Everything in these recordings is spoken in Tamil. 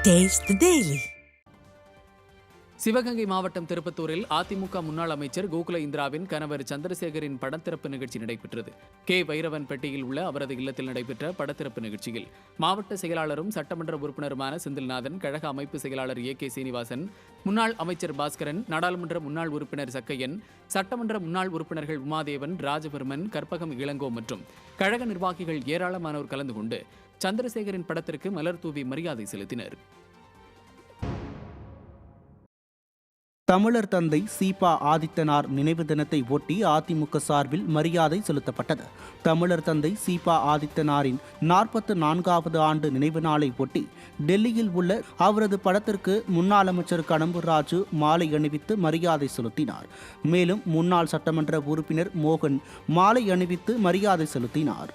Taste the Daily. சிவகங்கை மாவட்டம் திருப்பத்தூரில் அதிமுக முன்னாள் அமைச்சர் கோகுல இந்திராவின் கணவர் சந்திரசேகரின் படத்திறப்பு நிகழ்ச்சி நடைபெற்றது. கே வைரவன் பெட்டியில் உள்ள அவரது இல்லத்தில் நடைபெற்ற படத்திறப்பு நிகழ்ச்சியில் மாவட்ட செயலாளரும் சட்டமன்ற உறுப்பினருமான செந்தில்நாதன், கழக அமைப்பு செயலாளர் ஏ சீனிவாசன், முன்னாள் அமைச்சர் பாஸ்கரன், நாடாளுமன்ற முன்னாள் உறுப்பினர் சக்கையன், சட்டமன்ற முன்னாள் உறுப்பினர்கள் உமாதேவன், ராஜவர்மன், கற்பகம் இளங்கோ மற்றும் கழக நிர்வாகிகள் ஏராளமானோர் கலந்து கொண்டு சந்திரசேகரின் படத்திற்கு மலர் தூவி மரியாதை செலுத்தினர். தமிழர் தந்தை சீபா ஆதித்தனார் நினைவு தினத்தை ஒட்டி அதிமுக சார்பில் மரியாதை செலுத்தப்பட்டது. தமிழர் தந்தை சீபா ஆதித்தனாரின் 44வது ஆண்டு நினைவு நாளை ஒட்டி டெல்லியில் உள்ள அவரது படத்திற்கு முன்னாள் அமைச்சர் கடம்பூர் ராஜு மாலை அணிவித்து மரியாதை செலுத்தினார். மேலும் முன்னாள் சட்டமன்ற உறுப்பினர் மோகன் மாலை அணிவித்து மரியாதை செலுத்தினார்.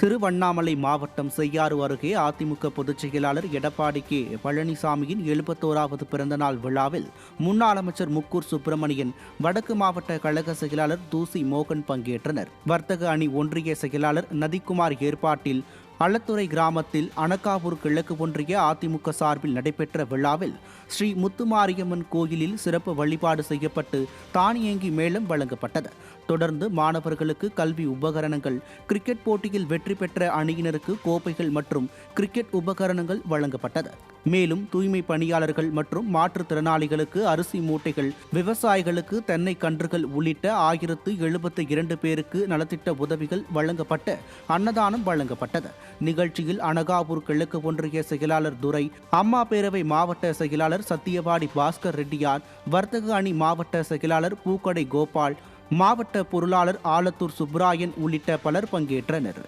திருவண்ணாமலை மாவட்டம் செய்யாறு அருகே அதிமுக பொதுச் செயலாளர் எடப்பாடி கே பழனிசாமியின் 71வது பிறந்தநாள் விழாவில் முன்னாள் அமைச்சர் முக்கூர் சுப்பிரமணியன், வடக்கு மாவட்ட கழக செயலாளர் தூசி மோகன் பங்கேற்றனர். வர்த்தக அணி ஒன்றிய செயலாளர் நதிக்குமார் ஏற்பாட்டில் அளத்துறை கிராமத்தில் அனக்காவூர் கிழக்கு ஒன்றிய அதிமுக சார்பில் நடைபெற்ற விழாவில் ஸ்ரீ முத்துமாரியம்மன் கோயிலில் சிறப்பு வழிபாடு செய்யப்பட்டு தானியங்கி மேளம் வழங்கப்பட்டது. தொடர்ந்து மாணவர்களுக்கு கல்வி உபகரணங்கள், கிரிக்கெட் போட்டியில் வெற்றி பெற்ற அணியினருக்கு கோப்பைகள் மற்றும் கிரிக்கெட் உபகரணங்கள் வழங்கப்பட்டது. மேலும் தூய்மை பணியாளர்கள் மற்றும் மாற்றுத்திறனாளிகளுக்கு அரிசி மூட்டைகள், விவசாயிகளுக்கு தென்னை கன்றுகள் உள்ளிட்ட 1072 பேருக்கு நலத்திட்ட உதவிகள் வழங்கப்பட்டு அன்னதானம் வழங்கப்பட்டது. நிகழ்ச்சியில் அனகாவூர் கிழக்கு ஒன்றிய செயலாளர் துரை, அம்மா பேரவை மாவட்ட செயலாளர் சத்தியவாடி பாஸ்கர் ரெட்டியார், வர்த்தக அணி மாவட்ட செயலாளர் பூக்கடை கோபால், மாவட்ட பொருளாளர் ஆலத்தூர் சுப்ராயன் உள்ளிட்ட பலர் பங்கேற்றனர்.